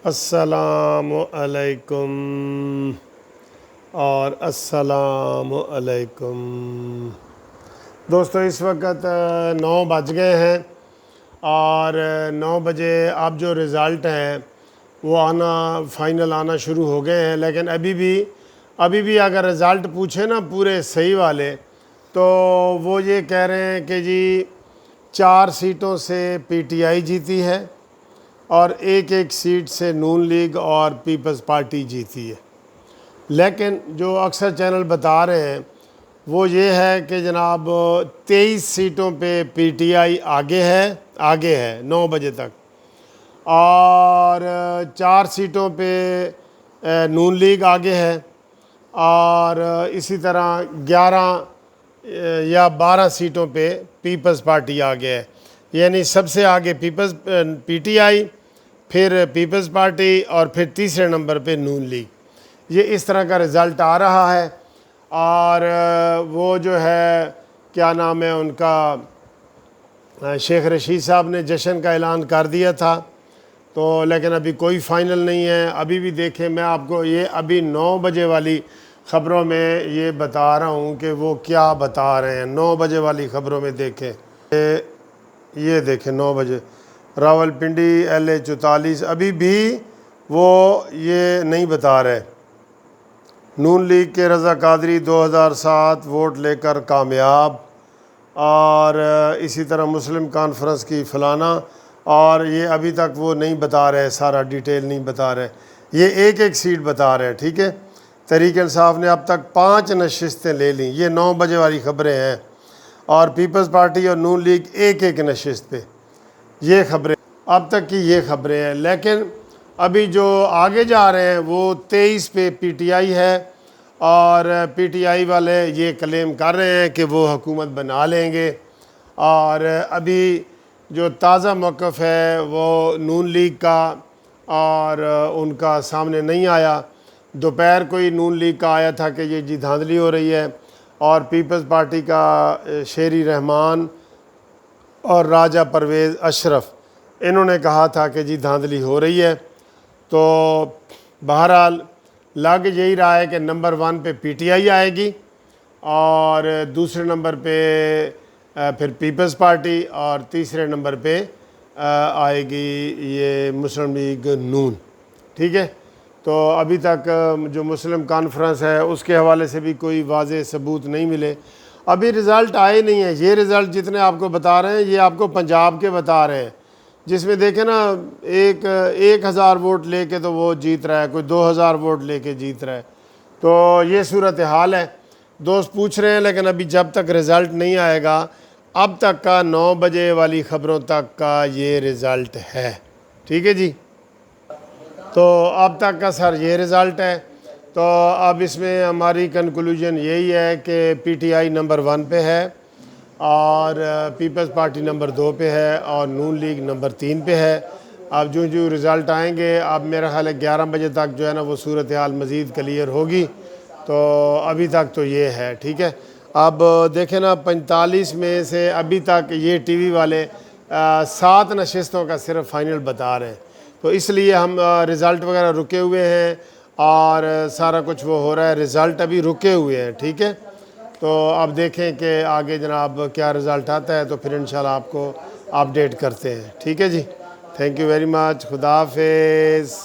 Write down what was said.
अस्सलामु अलैकुम और अस्सलामु अलैकुम। दोस्तों, इस वक्त 9 बज गए हैं और 9 बजे अब जो रिज़ल्ट हैं वो आना फ़ाइनल आना शुरू हो गए हैं। लेकिन अभी भी अगर रिज़ल्ट पूछे ना पूरे सही वाले, तो वो ये कह रहे हैं कि जी 4 सीटों से पीटीआई जीती है और एक सीट से नून लीग और पीपल्स पार्टी जीती है। लेकिन जो अक्सर चैनल बता रहे हैं वो ये है कि जनाब 23 सीटों पे पीटीआई आगे है 9 बजे तक, और 4 सीटों पे नून लीग आगे है, और इसी तरह 11 या 12 सीटों पे पीपल्स पार्टी आगे है। यानी सबसे आगे पीटीआई, फिर पीपल्स पार्टी और फिर तीसरे नंबर पे नून लीग। ये इस तरह का रिज़ल्ट आ रहा है। और वो जो है क्या नाम है उनका, शेख रशीद साहब ने जश्न का ऐलान कर दिया था, तो लेकिन अभी कोई फ़ाइनल नहीं है। अभी भी देखें, मैं आपको ये अभी 9 बजे वाली ख़बरों में ये बता रहा हूँ कि वो क्या बता रहे हैं। 9 बजे वाली ख़बरों में देखें, ये देखें 9 बजे रावलपिंडी LA 44, अभी भी वो ये नहीं बता रहे। नून लीग के रज़ा कादरी 2007 वोट लेकर कामयाब, और इसी तरह मुस्लिम कॉन्फ्रेंस की फ़लाना, और ये अभी तक वो नहीं बता रहे, सारा डिटेल नहीं बता रहे, ये एक सीट बता रहे हैं। ठीक है, तहरीक इंसाफ ने अब तक 5 नशिस्तें ले लीं। ये 9 बजे वाली ख़बरें हैं, और पीपल्स पार्टी और नून लीग एक नशिस्त पे, ये ख़बरें अब तक की ये ख़बरें हैं। लेकिन अभी जो आगे जा रहे हैं वो 23 पे पीटीआई है, और पीटीआई वाले ये क्लेम कर रहे हैं कि वो हुकूमत बना लेंगे। और अभी जो ताज़ा मौक़िफ़ है वो नून लीग का, और उनका सामने नहीं आया। दोपहर को ही नून लीग का आया था कि ये जी धांधली हो रही है, और पीपल्स पार्टी का शेरी रहमान और राजा परवेज़ अशरफ, इन्होंने कहा था कि जी धांधली हो रही है। तो बहरहाल लग यही रहा है कि नंबर 1 पे पीटीआई आएगी, और दूसरे नंबर पे फिर पीपल्स पार्टी, और तीसरे नंबर पे आएगी ये मुस्लिम लीग नून। ठीक है, तो अभी तक जो मुस्लिम कॉन्फ्रेंस है उसके हवाले से भी कोई वाज़ेह सबूत नहीं मिले। अभी रिज़ल्ट आए नहीं है। ये रिज़ल्ट जितने आपको बता रहे हैं ये आपको पंजाब के बता रहे हैं, जिसमें देखें ना 1000 वोट लेके तो वो जीत रहा है, कोई 2000 वोट लेके जीत रहा है। तो ये सूरत हाल है। दोस्त पूछ रहे हैं, लेकिन अभी जब तक रिज़ल्ट नहीं आएगा, अब तक का 9 बजे वाली ख़बरों तक का ये रिज़ल्ट है। ठीक है जी, तो अब तक का सर ये रिज़ल्ट है। तो अब इसमें हमारी कंक्लूजन यही है कि पीटीआई नंबर 1 पे है, और पीपल्स पार्टी नंबर 2 पे है, और नून लीग नंबर 3 पे है। अब जो रिज़ल्ट आएंगे, अब मेरा ख्याल है 11 बजे तक जो है ना वो सूरत हाल मज़ीद क्लियर होगी। तो अभी तक तो ये है। ठीक है, अब देखें ना 45 में से अभी तक ये टीवी वाले 7 नशिस्तों का सिर्फ फ़ाइनल बता रहे हैं। तो इसलिए हम रिज़ल्ट वगैरह रुके हुए हैं, और सारा कुछ वो हो रहा है, रिज़ल्ट अभी रुके हुए हैं। ठीक है, तो अब देखें कि आगे जनाब क्या रिज़ल्ट आता है, तो फिर इंशाल्लाह आपको अपडेट करते हैं। ठीक है जी, थैंक यू वेरी मच, खुदा हाफिज़।